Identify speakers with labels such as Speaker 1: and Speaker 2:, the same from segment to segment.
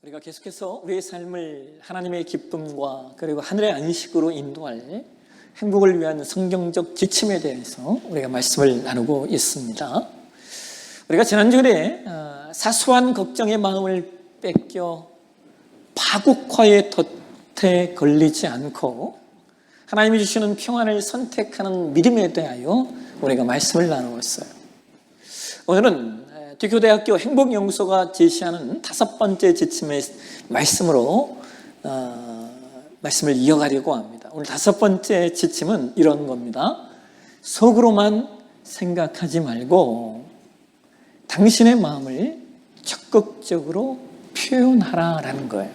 Speaker 1: 우리가 계속해서 우리의 삶을 하나님의 기쁨과 그리고 하늘의 안식으로 인도할 행복을 위한 성경적 지침에 대해서 우리가 말씀을 나누고 있습니다. 우리가 지난주에 사소한 걱정의 마음을 뺏겨 파국화의 덫에 걸리지 않고 하나님이 주시는 평안을 선택하는 믿음에 대하여 우리가 말씀을 나누었어요. 오늘은 기교대학교 행복연구소가 제시하는 5번째 지침의 말씀으로 말씀을 이어가려고 합니다. 오늘 5번째 지침은 이런 겁니다. 속으로만 생각하지 말고 당신의 마음을 적극적으로 표현하라라는 거예요.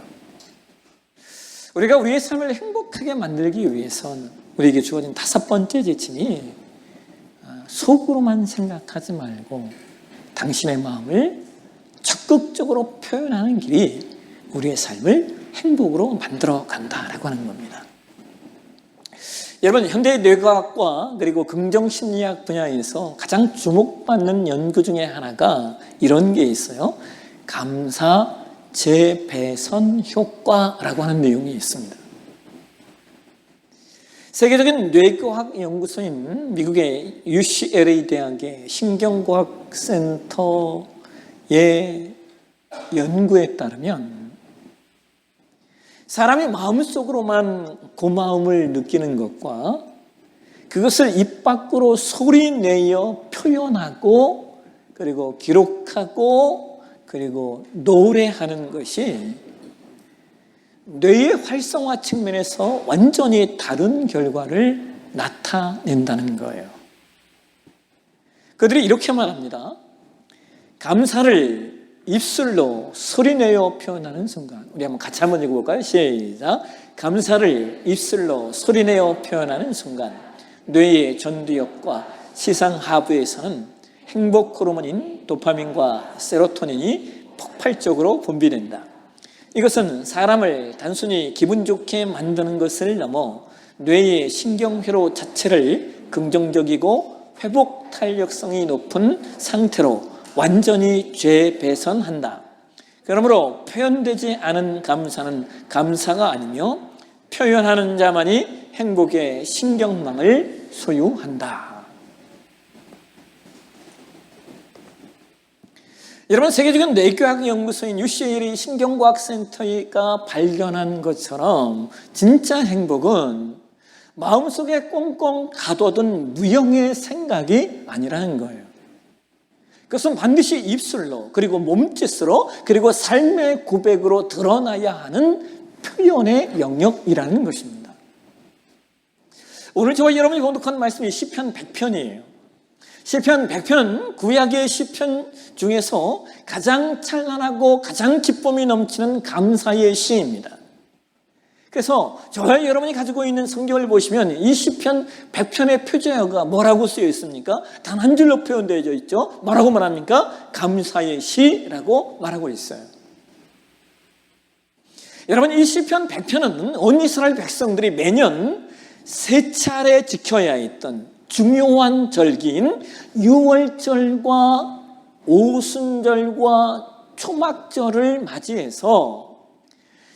Speaker 1: 우리가 우리의 삶을 행복하게 만들기 위해서는 우리에게 주어진 5번째 지침이 속으로만 생각하지 말고 당신의 마음을 적극적으로 표현하는 길이 우리의 삶을 행복으로 만들어 간다라고 하는 겁니다. 여러분, 현대 뇌과학과 그리고 긍정심리학 분야에서 가장 주목받는 연구 중에 하나가 이런 게 있어요. 감사 재배선 효과라고 하는 내용이 있습니다. 세계적인 뇌과학 연구소인 미국의 UCLA 대학의 신경과학센터의 연구에 따르면 사람이 마음속으로만 고마움을 느끼는 것과 그것을 입 밖으로 소리내어 표현하고 그리고 기록하고 그리고 노래하는 것이 뇌의 활성화 측면에서 완전히 다른 결과를 나타낸다는 거예요. 그들이 이렇게 말합니다. 감사를 입술로 소리내어 표현하는 순간, 우리 한번 같이 한번 읽어볼까요? 시작. 감사를 입술로 소리내어 표현하는 순간 뇌의 전두엽과 시상하부에서는 행복 호르몬인 도파민과 세로토닌이 폭발적으로 분비된다. 이것은 사람을 단순히 기분 좋게 만드는 것을 넘어 뇌의 신경회로 자체를 긍정적이고 회복 탄력성이 높은 상태로 완전히 재배선한다. 그러므로 표현되지 않은 감사는 감사가 아니며 표현하는 자만이 행복의 신경망을 소유한다. 여러분, 세계적인 뇌과학 연구소인 UCLA 신경과학센터가 발견한 것처럼 진짜 행복은 마음속에 꽁꽁 가둬둔 무형의 생각이 아니라는 거예요. 그것은 반드시 입술로 그리고 몸짓으로 그리고 삶의 고백으로 드러나야 하는 표현의 영역이라는 것입니다. 오늘 저와 여러분이 공독한 말씀이 시편 100편이에요. 시편 100편은 구약의 시편 중에서 가장 찬란하고 가장 기쁨이 넘치는 감사의 시입니다. 그래서 저와 여러분이 가지고 있는 성경을 보시면 이 시편 100편의 표제어가 뭐라고 쓰여 있습니까? 단 한 줄로 표현되어 있죠. 뭐라고 말합니까? 감사의 시라고 말하고 있어요. 여러분, 이 시편 100편은 온 이스라엘 백성들이 매년 3차례 지켜야 했던 중요한 절기인 유월절과 오순절과 초막절을 맞이해서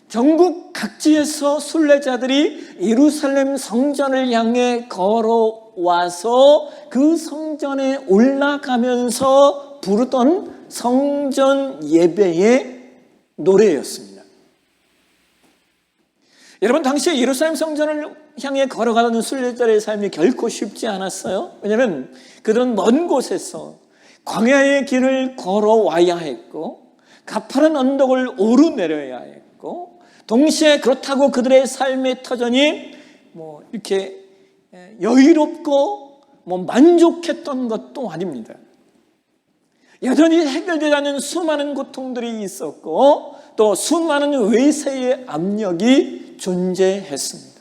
Speaker 1: 전국 각지에서 순례자들이 예루살렘 성전을 향해 걸어와서 그 성전에 올라가면서 부르던 성전 예배의 노래였습니다. 여러분, 당시에 예루살렘 성전을 향해 걸어가는 순례자의 삶이 결코 쉽지 않았어요. 왜냐하면 그들은 먼 곳에서 광야의 길을 걸어와야 했고 가파른 언덕을 오르내려야 했고 동시에 그렇다고 그들의 삶의 터전이 이렇게 여유롭고 만족했던 것도 아닙니다. 여전히 해결되지 않은 수많은 고통들이 있었고 또 수많은 외세의 압력이 존재했습니다.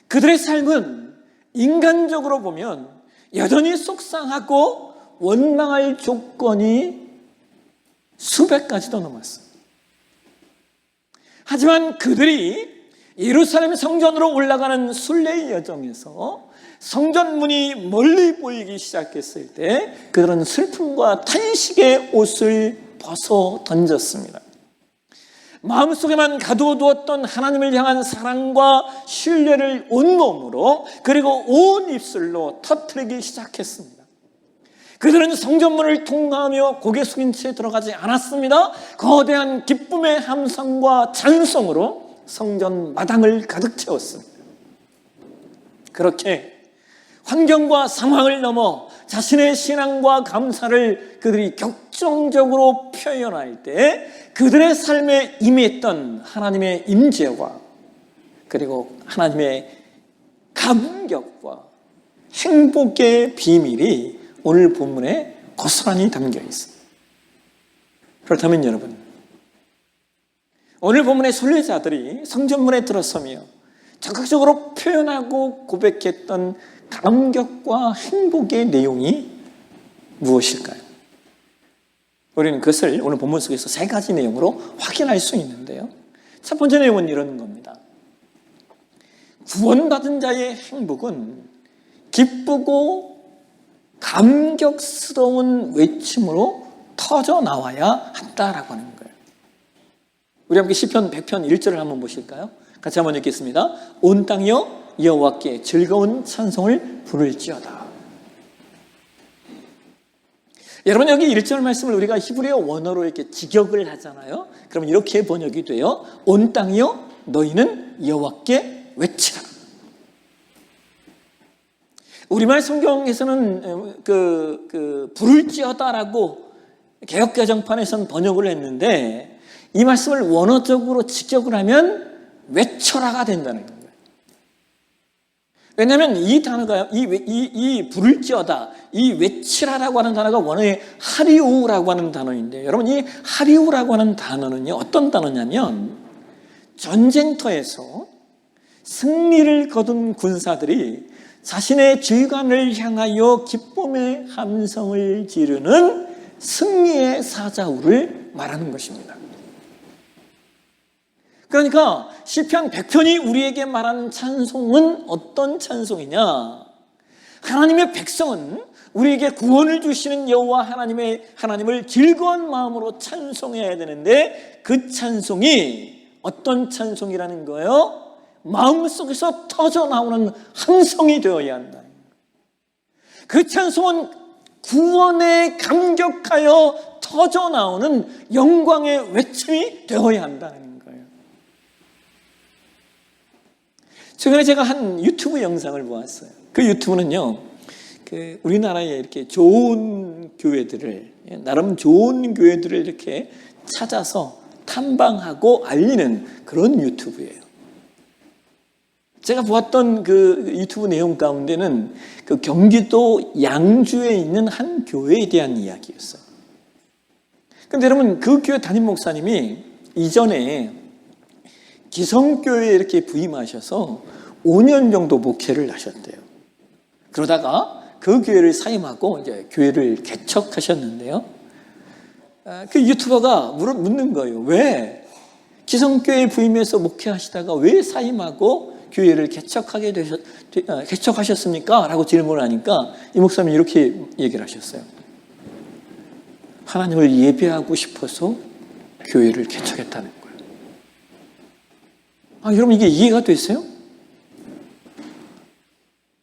Speaker 1: 그들의 삶은 인간적으로 보면 여전히 속상하고 원망할 조건이 수백 가지도 넘었어요. 하지만 그들이 예루살렘 성전으로 올라가는 순례의 여정에서 성전문이 멀리 보이기 시작했을 때 그들은 슬픔과 탄식의 옷을 벗어 던졌습니다. 마음속에만 가둬두었던 하나님을 향한 사랑과 신뢰를 온몸으로 그리고 온 입술로 터뜨리기 시작했습니다. 그들은 성전문을 통과하며 고개 숙인 채 들어가지 않았습니다. 거대한 기쁨의 함성과 찬송으로 성전 마당을 가득 채웠습니다. 그렇게 환경과 상황을 넘어 자신의 신앙과 감사를 그들이 격정적으로 표현할 때 그들의 삶에 임했던 하나님의 임재와 그리고 하나님의 감격과 행복의 비밀이 오늘 본문에 고스란히 담겨 있습니다. 그렇다면 여러분, 오늘 본문의 순례자들이 성전문에 들어서며 적극적으로 표현하고 고백했던 감격과 행복의 내용이 무엇일까요? 우리는 그것을 오늘 본문 속에서 세 가지 내용으로 확인할 수 있는데요. 첫 번째 내용은 이런 겁니다. 구원받은 자의 행복은 기쁘고 감격스러운 외침으로 터져 나와야 한다라고 하는 거예요. 우리 함께 시편 100편 1절을 한번 보실까요? 같이 한번 읽겠습니다. 온 땅이여 여호와께 즐거운 찬송을 부를지어다. 여러분, 여기 1절 말씀을 우리가 히브리어 원어로 이렇게 직역을 하잖아요. 그럼 이렇게 번역이 돼요. 온 땅이여 너희는 여호와께 외치라. 우리말 성경에서는 부를지어다라고 개역개정판에서는 번역을 했는데 이 말씀을 원어적으로 직역을 하면 외쳐라가 된다는 거예요. 왜냐하면 이 단어가 이 부를지어다, 이 외치라라고 하는 단어가 원어의 하리우라고 하는 단어인데, 여러분 이 하리우라고 하는 단어는요 어떤 단어냐면 전쟁터에서 승리를 거둔 군사들이 자신의 지휘관을 향하여 기쁨의 함성을 지르는 승리의 사자우를 말하는 것입니다. 그러니까 시편 100편이 우리에게 말하는 찬송은 어떤 찬송이냐? 하나님의 백성은 우리에게 구원을 주시는 여호와 하나님을 즐거운 마음으로 찬송해야 되는데 그 찬송이 어떤 찬송이라는 거예요? 마음속에서 터져 나오는 함성이 되어야 한다. 그 찬송은 구원에 감격하여 터져 나오는 영광의 외침이 되어야 한다는 거예요. 최근에 제가 한 유튜브 영상을 보았어요. 그 유튜브는요, 우리나라에 이렇게 좋은 교회들을, 나름 좋은 교회들을 이렇게 찾아서 탐방하고 알리는 그런 유튜브예요. 제가 보았던 그 유튜브 내용 가운데는 그 경기도 양주에 있는 한 교회에 대한 이야기였어요. 그런데 여러분, 그 교회 담임 목사님이 이전에 기성교회에 이렇게 부임하셔서 5년 정도 목회를 하셨대요. 그러다가 그 교회를 사임하고 이제 교회를 개척하셨는데요. 그 유튜버가 묻는 거예요. 왜 기성교회에 부임해서 목회하시다가 왜 사임하고 교회를 개척하셨습니까? 라고 질문을 하니까 이 목사님이 이렇게 얘기를 하셨어요. 하나님을 예배하고 싶어서 교회를 개척했다는 거예요. 여러분 이게 이해가 됐어요?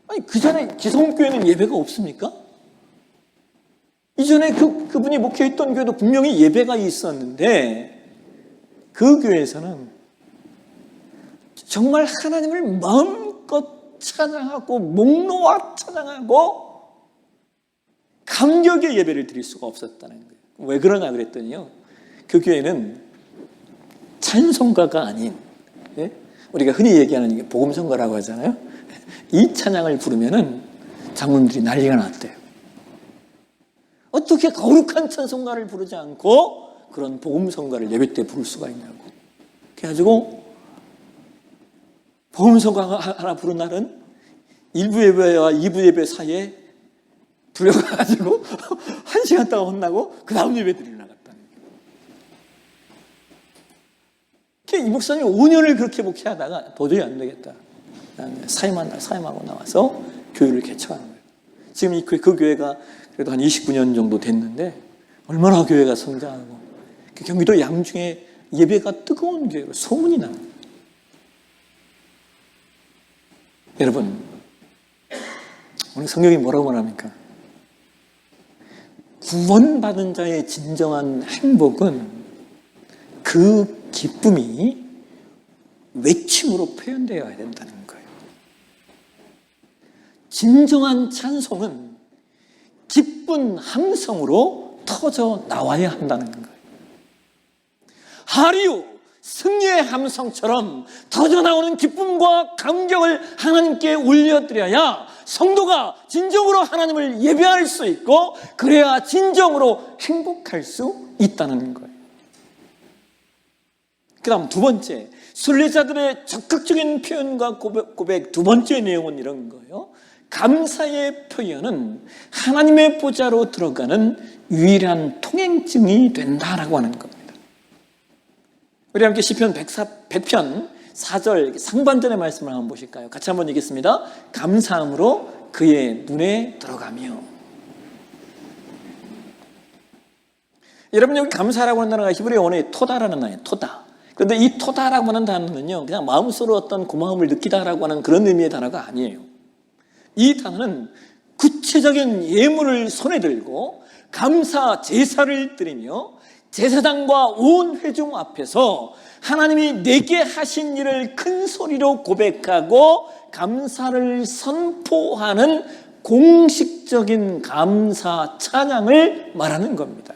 Speaker 1: 아니 그 전에 기성교회는 예배가 없습니까? 이전에 그분이 목회했던 교회도 분명히 예배가 있었는데 그 교회에서는 정말 하나님을 마음껏 찬양하고 목 놓아 찬양하고 감격의 예배를 드릴 수가 없었다는 거예요. 왜 그러냐 그랬더니요, 그 교회는 찬송가가 아닌, 우리가 흔히 얘기하는 이게 복음성가라고 하잖아요. 이 찬양을 부르면은 장로님들이 난리가 났대요. 어떻게 거룩한 찬송가를 부르지 않고 그런 복음성가를 예배 때 부를 수가 있냐고. 그래가지고 복음성가 하나 부른 날은 1부 예배와 2부 예배 사이에 불려가지고 1시간 동안 혼나고 그 다음 예배 드리러 나갔다는 거예요. 이 목사님이 5년을 그렇게 목회하다가 도저히 안 되겠다. 사임하고 나와서 교회를 개척하는 거예요. 지금 그 교회가 그래도 한 29년 정도 됐는데 얼마나 교회가 성장하고 경기도 양주에 예배가 뜨거운 교회로 소문이 나요. 여러분, 오늘 성경이 뭐라고 말합니까? 구원받은 자의 진정한 행복은 그 기쁨이 외침으로 표현되어야 된다는 거예요. 진정한 찬송은 기쁜 함성으로 터져 나와야 한다는 거예요. 하리우 승리의 함성처럼 터져 나오는 기쁨과 감격을 하나님께 올려드려야 성도가 진정으로 하나님을 예배할 수 있고, 그래야 진정으로 행복할 수 있다는 거예요. 그 다음 두 번째, 순례자들의 적극적인 표현과 고백 두 번째 내용은 이런 거예요. 감사의 표현은 하나님의 보좌로 들어가는 유일한 통행증이 된다라고 하는 겁니다. 우리 함께 시편 100편 4절 상반절의 말씀을 한번 보실까요? 같이 한번 읽겠습니다. 감사함으로 그의 눈에 들어가며. 여러분, 여기 감사라고 하는 단어가 히브리 원어의 토다라는 단어예요. 토다. 그런데 이 토다라고 하는 단어는요, 그냥 마음속으로 어떤 고마움을 느끼다라고 하는 그런 의미의 단어가 아니에요. 이 단어는 구체적인 예물을 손에 들고 감사 제사를 드리며 제사장과 온 회중 앞에서 하나님이 내게 하신 일을 큰 소리로 고백하고 감사를 선포하는 공식적인 감사 찬양을 말하는 겁니다.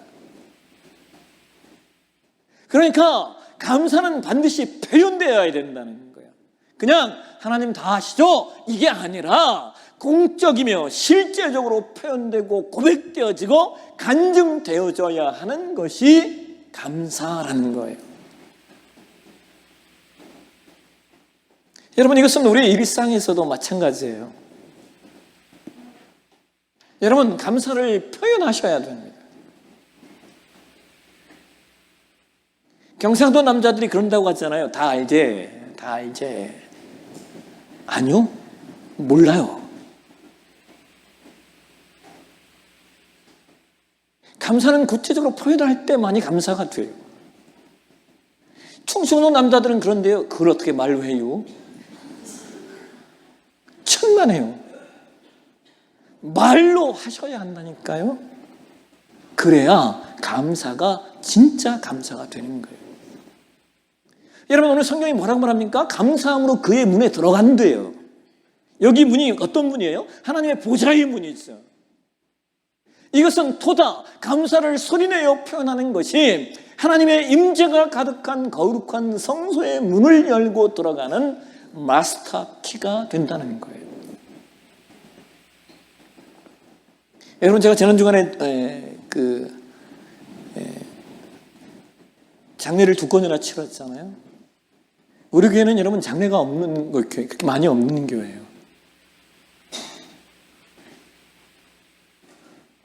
Speaker 1: 그러니까 감사는 반드시 표현되어야 된다는 거예요. 그냥 하나님 다 하시죠? 이게 아니라 공적이며 실제적으로 표현되고 고백되어지고 간증되어져야 하는 것이 감사라는 거예요. 여러분, 이것은 우리의 일상에서도 마찬가지예요. 여러분, 감사를 표현하셔야 됩니다. 경상도 남자들이 그런다고 하잖아요. 다 알지? 다 알지? 아니요, 몰라요. 감사는 구체적으로 표현할 때만이 감사가 돼요. 충청도 남자들은 그런데요, 그걸 어떻게 말로 해요? 천만에요. 말로 하셔야 한다니까요. 그래야 감사가 진짜 감사가 되는 거예요. 여러분, 오늘 성경이 뭐라고 말합니까? 감사함으로 그의 문에 들어간대요. 여기 문이 어떤 문이에요? 하나님의 보좌의 문이죠. 이것은 토다, 감사를 소리내어 표현하는 것이 하나님의 임재가 가득한 거룩한 성소의 문을 열고 들어가는 마스터 키가 된다는 거예요. 여러분, 제가 지난 주간에 장례를 2건이나 치렀잖아요. 우리 교회는 여러분 장례가 없는 거 그렇게 많이 없는 교회예요.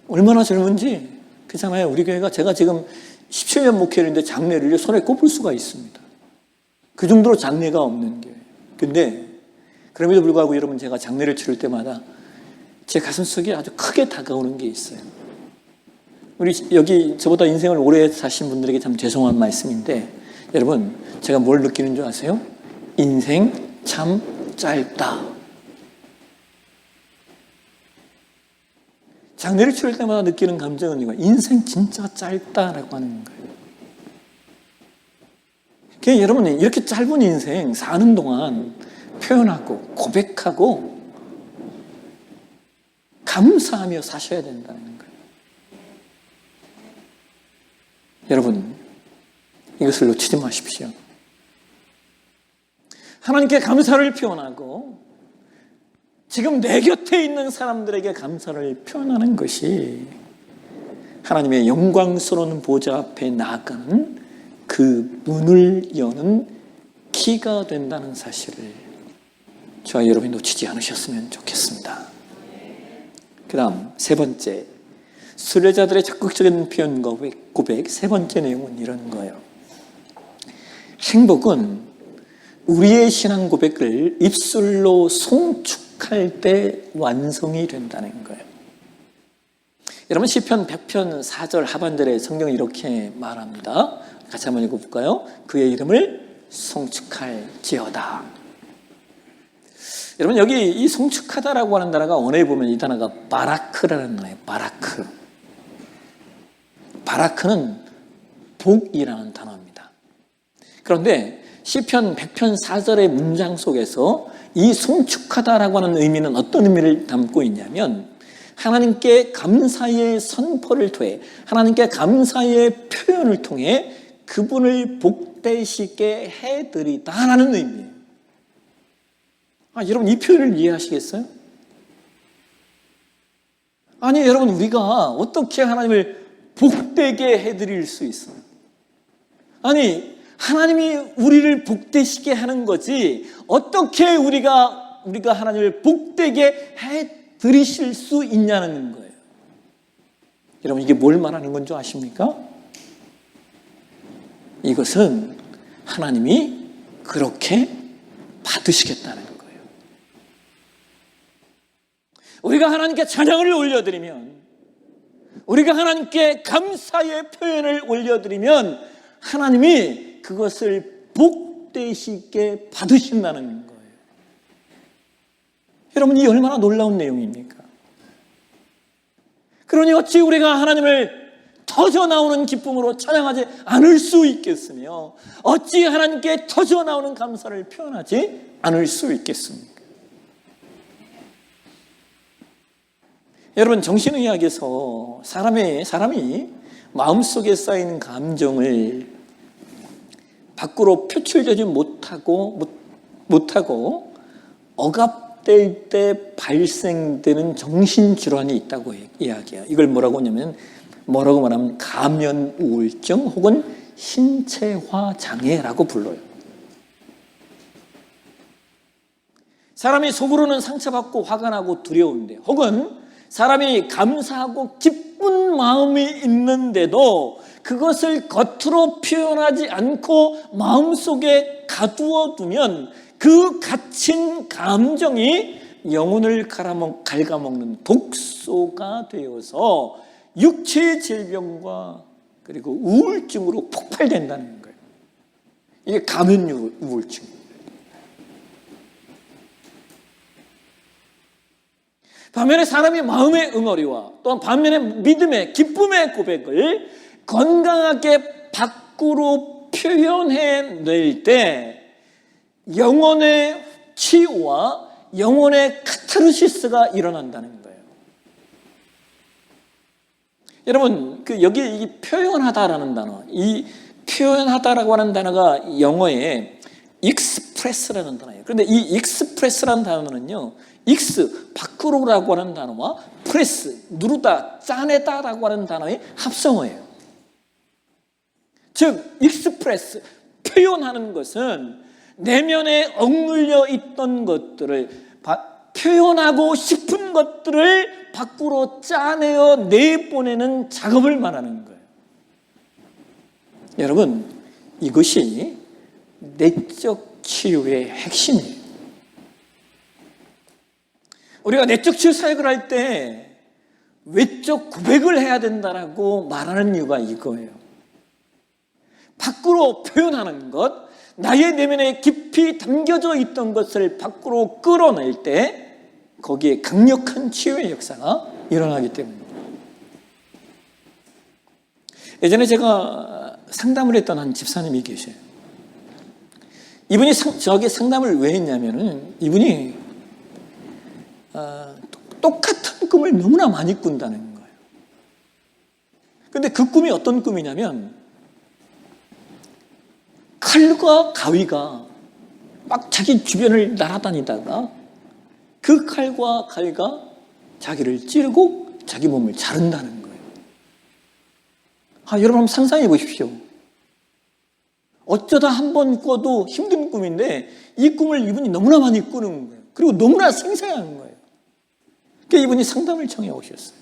Speaker 1: 얼마나 젊은지 그렇잖아요. 우리 교회가 제가 지금 17년 목회를 했는데 장례를 손에 꼽을 수가 있습니다. 그 정도로 장례가 없는 교회. 근데 그럼에도 불구하고 여러분, 제가 장례를 치를 때마다 제 가슴속에 아주 크게 다가오는 게 있어요. 우리 여기 저보다 인생을 오래 사신 분들에게 참 죄송한 말씀인데, 여러분, 제가 뭘 느끼는 줄 아세요? 인생 참 짧다. 장례를 치를 때마다 느끼는 감정은 이거, 인생 진짜 짧다라고 하는 거예요. 그러니까 여러분, 이렇게 짧은 인생 사는 동안 표현하고 고백하고 감사하며 사셔야 된다는 거예요. 여러분, 이것을 놓치지 마십시오. 하나님께 감사를 표현하고 지금 내 곁에 있는 사람들에게 감사를 표현하는 것이 하나님의 영광스러운 보좌 앞에 나아가는 그 문을 여는 키가 된다는 사실을 저와 여러분이 놓치지 않으셨으면 좋겠습니다. 그 다음 세 번째, 순례자들의 적극적인 표현 고백 세 번째 내용은 이런 거예요. 행복은 우리의 신앙 고백을 입술로 송축할 때 완성이 된다는 거예요. 여러분, 시편 100편 4절 하반절에 성경이 이렇게 말합니다. 같이 한번 읽어볼까요? 그의 이름을 송축할지어다. 여러분, 여기 이 송축하다라고 하는 단어가 언어에 보면 이 단어가 바라크라는 단어예요. 바라크. 바라크는 복이라는 단어입니다. 그런데 시편 100편 4절의 문장 속에서 이 송축하다라고 하는 의미는 어떤 의미를 담고 있냐면, 하나님께 감사의 선포를 통해, 하나님께 감사의 표현을 통해 그분을 복되시게 해드리다라는 의미예요. 여러분, 이 표현을 이해하시겠어요? 아니, 여러분, 우리가 어떻게 하나님을 복되게 해드릴 수 있어요? 아니, 하나님이 우리를 복되시게 하는 거지 어떻게 우리가 하나님을 복되게 해드리실 수 있냐는 거예요. 여러분, 이게 뭘 말하는 건 줄 아십니까? 이것은 하나님이 그렇게 받으시겠다는 거예요. 우리가 하나님께 찬양을 올려드리면, 우리가 하나님께 감사의 표현을 올려드리면 하나님이 그것을 복되시게 받으신다는 거예요. 여러분, 이 얼마나 놀라운 내용입니까? 그러니 어찌 우리가 하나님을 터져나오는 기쁨으로 찬양하지 않을 수 있겠으며, 어찌 하나님께 터져나오는 감사를 표현하지 않을 수 있겠습니까? 여러분, 정신의학에서 사람이 마음속에 쌓인 감정을 밖으로 표출되지 못하고 억압될 때 발생되는 정신질환이 있다고 이야기해요. 이걸 뭐라고 말하면 가면 우울증 혹은 신체화 장애라고 불러요. 사람이 속으로는 상처받고 화가 나고 두려운데, 혹은 사람이 감사하고 기쁜 마음이 있는데도 그것을 겉으로 표현하지 않고 마음속에 가두어 두면 그 갇힌 감정이 영혼을 갉아먹는 독소가 되어서 육체의 질병과 그리고 우울증으로 폭발된다는 거예요. 이게 가면 우울증. 반면에 사람이 마음의 응어리와 또한 반면에 믿음의 기쁨의 고백을 건강하게 밖으로 표현해낼 때 영혼의 치유와 영혼의 카타르시스가 일어난다는 거예요. 여러분, 여기 이 표현하다라는 단어, 이 표현하다라고 하는 단어가 영어에 익스프레스라는 단어예요. 그런데 이 익스프레스라는 단어는요, 익스, 밖으로라고 하는 단어와 프레스, 누르다, 짜내다라고 하는 단어의 합성어예요. 즉, 익스프레스, 표현하는 것은 내면에 억눌려 있던 것들을, 표현하고 싶은 것들을 밖으로 짜내어 내보내는 작업을 말하는 거예요. 여러분, 이것이 내적 치유의 핵심이에요. 우리가 내적 치유 사역을 할 때 외적 고백을 해야 된다라고 말하는 이유가 이거예요. 밖으로 표현하는 것, 나의 내면에 깊이 담겨져 있던 것을 밖으로 끌어낼 때 거기에 강력한 치유의 역사가 일어나기 때문입니다. 예전에 제가 상담을 했던 한 집사님이 계셔요. 이분이 저에게 상담을 왜 했냐면은 이분이 똑같은 꿈을 너무나 많이 꾼다는 거예요. 근데 그 꿈이 어떤 꿈이냐면 칼과 가위가 막 자기 주변을 날아다니다가 그 칼과 가위가 자기를 찌르고 자기 몸을 자른다는 거예요. 여러분 한번 상상해 보십시오. 어쩌다 한 번 꿔도 힘든 꿈인데 이 꿈을 이분이 너무나 많이 꾸는 거예요. 그리고 너무나 생생한 거예요. 그러니까 이분이 상담을 청해 오셨어요.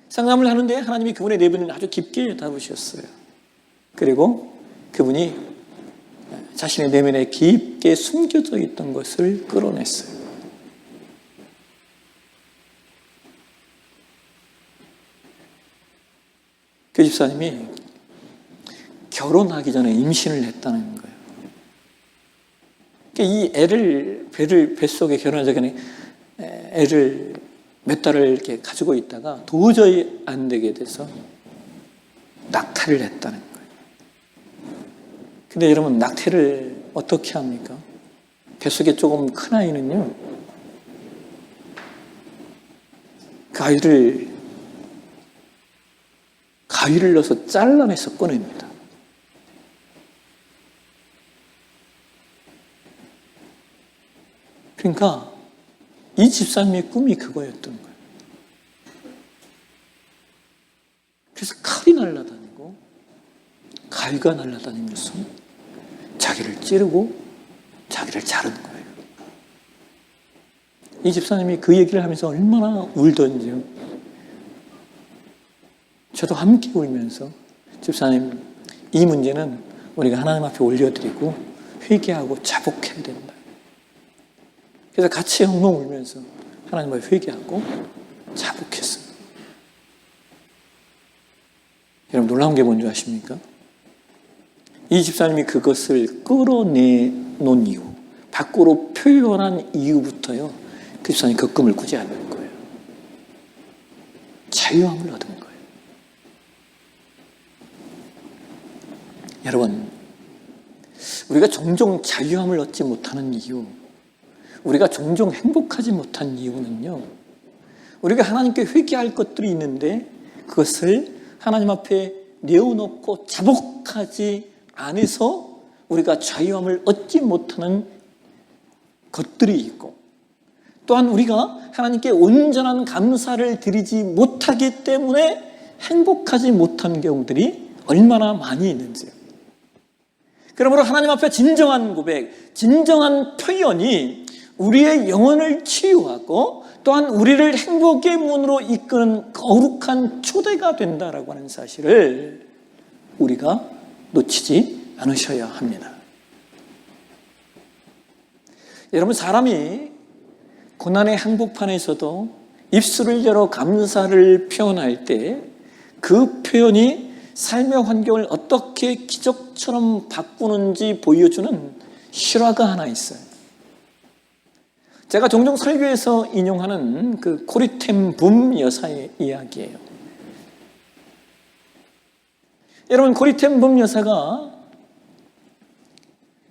Speaker 1: 상담을 하는데 하나님이 그분의 내면을 아주 깊게 다루셨어요. 그리고 그분이 자신의 내면에 깊게 숨겨져 있던 것을 끌어냈어요. 그 집사님이 결혼하기 전에 임신을 했다는 거예요. 이 애를 뱃속에 결혼하기 전에 애를 몇 달을 이렇게 가지고 있다가 도저히 안 되게 돼서 낙태를 했다는 거예요. 근데 여러분, 낙태를 어떻게 합니까? 뱃속에 조금 큰 아이는요, 그 아이를 가위를 넣어서 잘라내서 꺼냅니다. 그러니까 이 집사님의 꿈이 그거였던 거예요. 그래서 칼이 날아다니고 가위가 날아다니면서 자기를 찌르고 자기를 자른 거예요. 이 집사님이 그 얘기를 하면서 얼마나 울던지요. 저도 함께 울면서, 집사님, 이 문제는 우리가 하나님 앞에 올려드리고 회개하고 자복해야 된다. 그래서 같이 엉엉 울면서 하나님 앞에 회개하고 자복했어요. 여러분, 놀라운 게 뭔지 아십니까? 이 집사님이 그것을 끌어내놓은 이유, 밖으로 표현한 이유부터요, 그 집사님이 그 꿈을 꾸지 않는 거예요. 자유함을 얻은 거예요. 여러분, 우리가 종종 자유함을 얻지 못하는 이유, 우리가 종종 행복하지 못한 이유는요, 우리가 하나님께 회개할 것들이 있는데 그것을 하나님 앞에 내어놓고 자복하지 않아서 우리가 자유함을 얻지 못하는 것들이 있고, 또한 우리가 하나님께 온전한 감사를 드리지 못하기 때문에 행복하지 못한 경우들이 얼마나 많이 있는지요. 그러므로 하나님 앞에 진정한 고백, 진정한 표현이 우리의 영혼을 치유하고 또한 우리를 행복의 문으로 이끄는 거룩한 초대가 된다라고 하는 사실을 우리가 놓치지 않으셔야 합니다. 여러분, 사람이 고난의 한복판에서도 입술을 열어 감사를 표현할 때 그 표현이 삶의 환경을 어떻게 기적처럼 바꾸는지 보여주는 실화가 하나 있어요. 제가 종종 설교에서 인용하는 그 코리 텐 붐 여사의 이야기예요. 여러분, 코리 텐 붐 여사가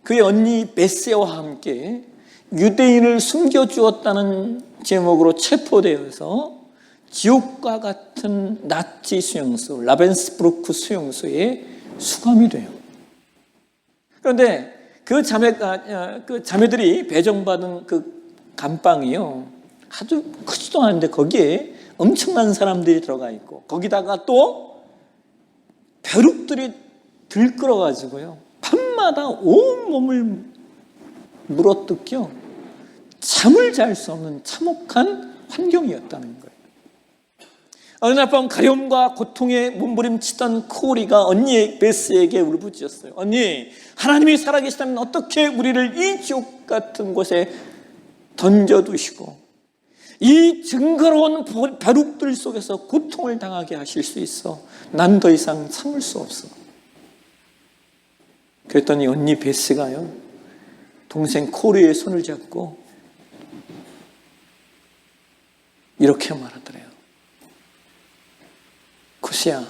Speaker 1: 그의 언니 베세와 함께 유대인을 숨겨주었다는 제목으로 체포되어서 지옥과 같은 나치 수용소, 라벤스부르크 수용소에 수감이 돼요. 그런데 그 자매들이 배정받은 그 감방이요, 아주 크지도 않은데 거기에 엄청난 사람들이 들어가 있고, 거기다가 또 벼룩들이 들끓어가지고요, 밤마다 온몸을 물어뜯겨 잠을 잘 수 없는 참혹한 환경이었다는 거예요. 어느 날 밤 가려움과 고통에 몸부림치던 코리가 언니 베스에게 울부짖었어요. 언니, 하나님이 살아계시다면 어떻게 우리를 이 지옥 같은 곳에 던져두시고 이 증거로운 벼룩들 속에서 고통을 당하게 하실 수 있어? 난 더 이상 참을 수 없어. 그랬더니 언니 베스가요, 동생 코리의 손을 잡고 이렇게 말하더래요. 쿠시야,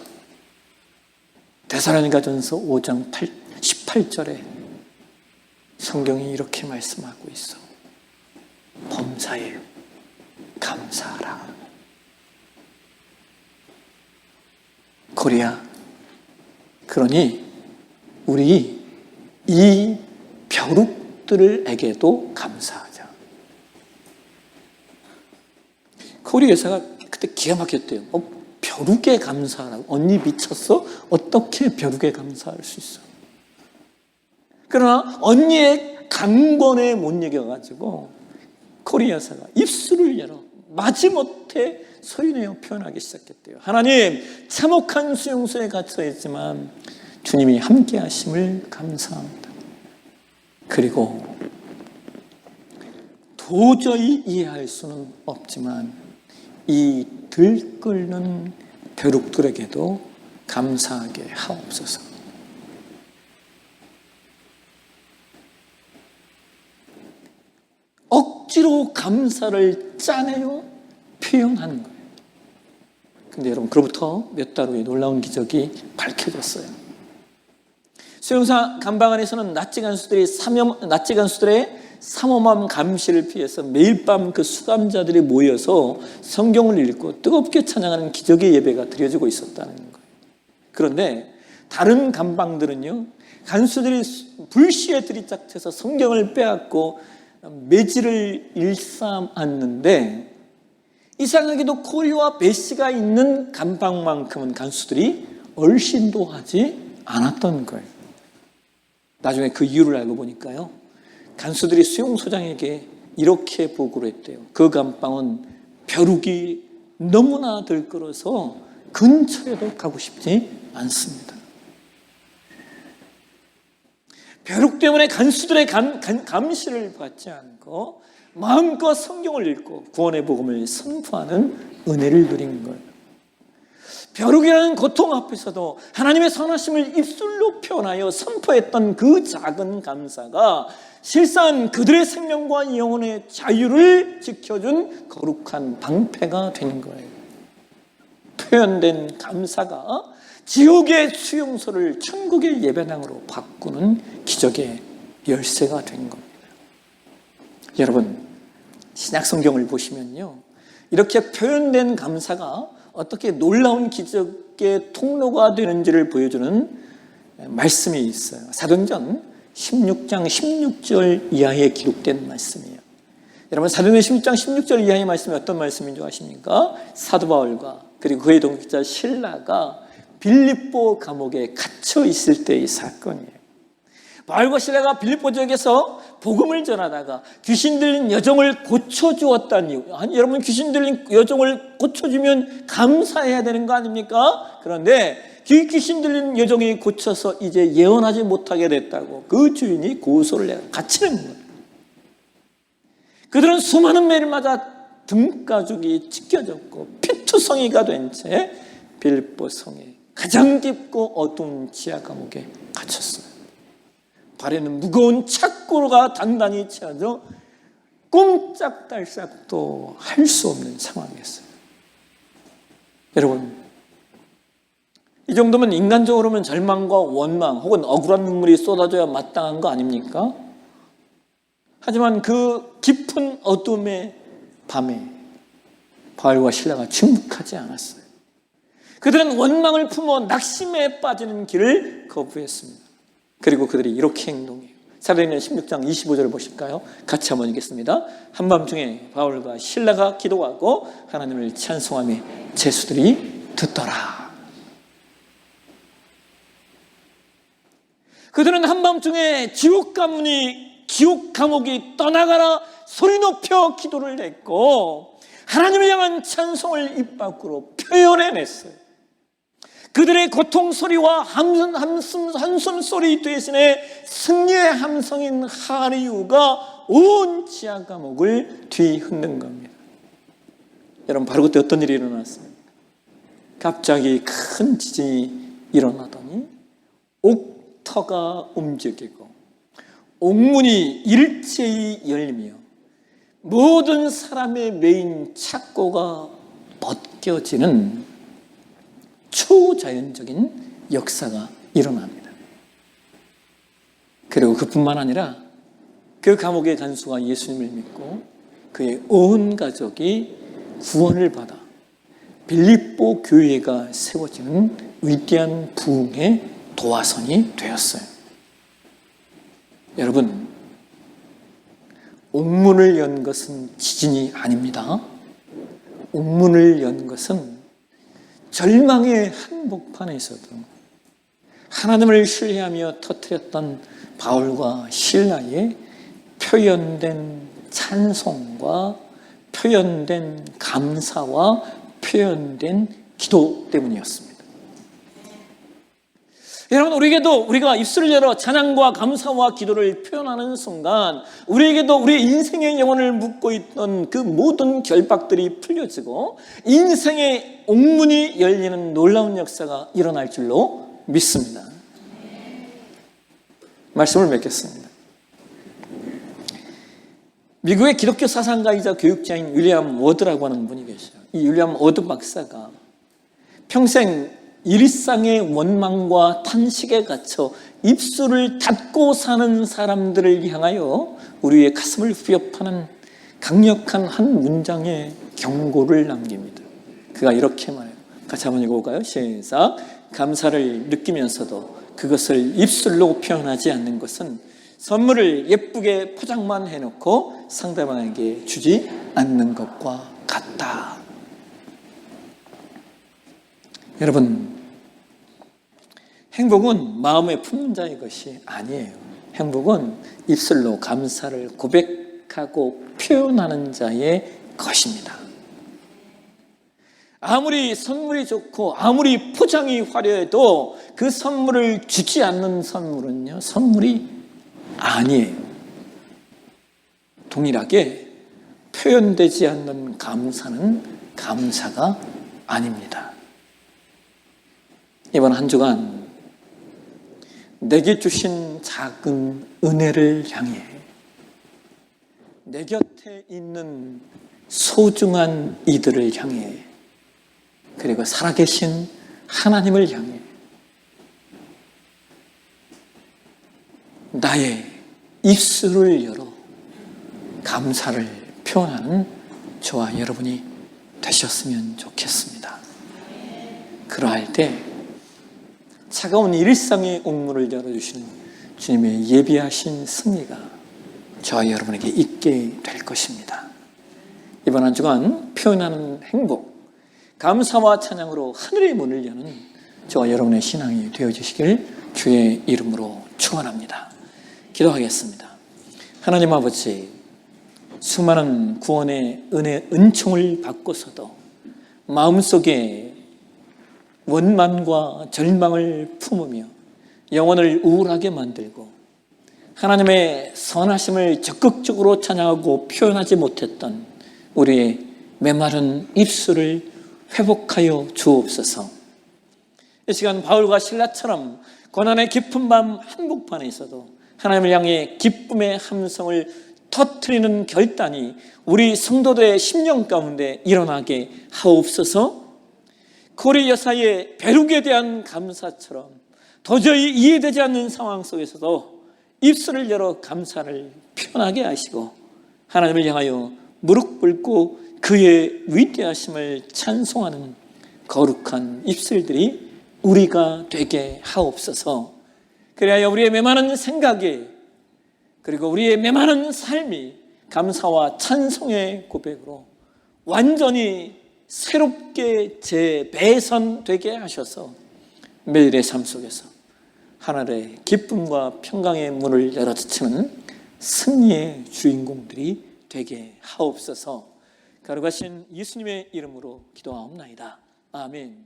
Speaker 1: 데살로니가전서 5장 18절에 성경이 이렇게 말씀하고 있어. 범사에 감사하라. 코리야, 그러니 우리 이 벼룩들에게도 감사하자. 코리 여사가 그때 기가 막혔대요. 벼룩에 감사하라고? 언니 미쳤어? 어떻게 벼룩에 감사할 수 있어? 그러나 언니의 강권에 못 이겨가지고 코리 여사가 입술을 열어 마지못해 소리내어 표현하기 시작했대요. 하나님, 참혹한 수용소에 갇혀 있지만 주님이 함께 하심을 감사합니다. 그리고 도저히 이해할 수는 없지만 이 들끓는 벼룩들에게도 감사하게 하옵소서. 억지로 감사를 짜내요 표현하는 거예요. 근데 여러분, 그로부터 몇 달 후에 놀라운 기적이 밝혀졌어요. 수용사 감방 안에서는 나치 간수들의 삼엄한 감시를 피해서 매일 밤 그 수감자들이 모여서 성경을 읽고 뜨겁게 찬양하는 기적의 예배가 드려지고 있었다는 거예요. 그런데 다른 감방들은요, 간수들이 불시에 들이닥쳐서 성경을 빼앗고 매질을 일삼았는데, 이상하게도 코리와 배씨가 있는 감방만큼은 간수들이 얼씬도 하지 않았던 거예요. 나중에 그 이유를 알고 보니까요, 간수들이 수용소장에게 이렇게 보고를 했대요. 그 감방은 벼룩이 너무나 들끓어서 근처에도 가고 싶지 않습니다. 벼룩 때문에 간수들의 감시를 받지 않고 마음껏 성경을 읽고 구원의 복음을 선포하는 은혜를 누린 거예요. 벼룩이라는 고통 앞에서도 하나님의 선하심을 입술로 표현하여 선포했던 그 작은 감사가 실상 그들의 생명과 영혼의 자유를 지켜준 거룩한 방패가 된 거예요. 표현된 감사가 지옥의 수용소를 천국의 예배당으로 바꾸는 기적의 열쇠가 된 겁니다. 여러분, 신약 성경을 보시면요, 이렇게 표현된 감사가 어떻게 놀라운 기적의 통로가 되는지를 보여주는 말씀이 있어요. 사도행전 16장 16절 이하에 기록된 말씀이에요. 여러분, 사도행전 16장 16절 이하의 말씀이 어떤 말씀인 줄 아십니까? 사도 바울과 그리고 그의 동역자 실라가 빌립보 감옥에 갇혀 있을 때의 사건이에요. 바울과 실라가 빌립보 지역에서 복음을 전하다가 귀신 들린 여종을 고쳐주었다는 이유. 아니, 여러분, 귀신 들린 여종을 고쳐주면 감사해야 되는 거 아닙니까? 그런데 그 귀신 들린 여종이 고쳐서 이제 예언하지 못하게 됐다고 그 주인이 고소를 해서 갇히는 거예요. 그들은 수많은 매를 맞아 등가죽이 찢겨졌고 피투성이가 된 채 빌립보 성에 가장 깊고 어두운 지하 감옥에 갇혔어요. 발에는 무거운 착고가 단단히 채워져 꼼짝달싹도 할 수 없는 상황이었어요. 여러분, 이 정도면 인간적으로는 절망과 원망 혹은 억울한 눈물이 쏟아져야 마땅한 거 아닙니까? 하지만 그 깊은 어둠의 밤에 바울과 실라가 침묵하지 않았어요. 그들은 원망을 품어 낙심에 빠지는 길을 거부했습니다. 그리고 그들이 이렇게 행동해요. 사도행전 16장 25절을 보실까요? 같이 한번 읽겠습니다. 한밤중에 바울과 실라가 기도하고 하나님을 찬송하며 제수들이 듣더라. 그들은 한밤중에 지옥 감옥이 떠나가라 소리 높여 기도를 했고 하나님을 향한 찬송을 입 밖으로 표현해냈어요. 그들의 고통 소리와 한숨 소리 대신에 승리의 함성인 하리우가 온 지하 감옥을 뒤흔든 겁니다. 여러분, 바로 그때 어떤 일이 일어났습니까? 갑자기 큰 지진이 일어나더니 옥터가 움직이고 옥문이 일제히 열리며 모든 사람의 메인 착고가 벗겨지는 초자연적인 역사가 일어납니다. 그리고 그뿐만 아니라 그 감옥의 간수가 예수님을 믿고 그의 온 가족이 구원을 받아 빌립보 교회가 세워지는 위대한 부흥의 도화선이 되었어요. 여러분, 옥문을 연 것은 지진이 아닙니다. 옥문을 연 것은 절망의 한복판에서도 하나님을 신뢰하며 터뜨렸던 바울과 실라의 표현된 찬송과 표현된 감사와 표현된 기도 때문이었습니다. 여러분, 우리가 입술을 열어 찬양과 감사와 기도를 표현하는 순간 우리에게도 우리의 인생의 영혼을 묶고 있던 그 모든 결박들이 풀려지고 인생의 옥문이 열리는 놀라운 역사가 일어날 줄로 믿습니다. 말씀을 맺겠습니다. 미국의 기독교 사상가이자 교육자인 윌리엄 워드라고 하는 분이 계셔요. 이 윌리엄 워드 박사가 평생 일상의 원망과 탄식에 갇혀 입술을 닫고 사는 사람들을 향하여 우리의 가슴을 후벼파는 강력한 한 문장의 경고를 남깁니다. 그가 이렇게 말해요. 같이 한번 읽어볼까요? 시작. 감사를 느끼면서도 그것을 입술로 표현하지 않는 것은 선물을 예쁘게 포장만 해놓고 상대방에게 주지 않는 것과 같다. 여러분, 행복은 마음에 품는 자의 것이 아니에요. 행복은 입술로 감사를 고백하고 표현하는 자의 것입니다. 아무리 선물이 좋고 아무리 포장이 화려해도 그 선물을 주지 않는 선물은요, 선물이 아니에요. 동일하게 표현되지 않는 감사는 감사가 아닙니다. 이번 한 주간 내게 주신 작은 은혜를 향해, 내 곁에 있는 소중한 이들을 향해, 그리고 살아계신 하나님을 향해 나의 입술을 열어 감사를 표현하는 저와 여러분이 되셨으면 좋겠습니다. 그러할 때 차가운 일상의 옥문을 열어주시는 주님의 예비하신 승리가 저와 여러분에게 있게 될 것입니다. 이번 한 주간 표현하는 행복, 감사와 찬양으로 하늘의 문을 여는 저와 여러분의 신앙이 되어주시길 주의 이름으로 축원합니다. 기도하겠습니다. 하나님 아버지, 수많은 구원의 은혜, 은총을 받고서도 마음속에 원망과 절망을 품으며 영혼을 우울하게 만들고 하나님의 선하심을 적극적으로 찬양하고 표현하지 못했던 우리의 메마른 입술을 회복하여 주옵소서. 이 시간 바울과 실라처럼 고난의 깊은 밤 한복판에 있어도 하나님을 향해 기쁨의 함성을 터뜨리는 결단이 우리 성도들의 심령 가운데 일어나게 하옵소서. 고리 여사의 벼룩에 대한 감사처럼 도저히 이해되지 않는 상황 속에서도 입술을 열어 감사를 표현하게 하시고 하나님을 향하여 무릎 꿇고 그의 위대하심을 찬송하는 거룩한 입술들이 우리가 되게 하옵소서. 그래야 우리의 메마른 생각에, 그리고 우리의 메마른 삶이 감사와 찬송의 고백으로 완전히 새롭게 재배선되게 하셔서 매일의 삶 속에서 하늘의 기쁨과 평강의 문을 열어젖히는 승리의 주인공들이 되게 하옵소서. 거룩하신 예수님의 이름으로 기도하옵나이다. 아멘.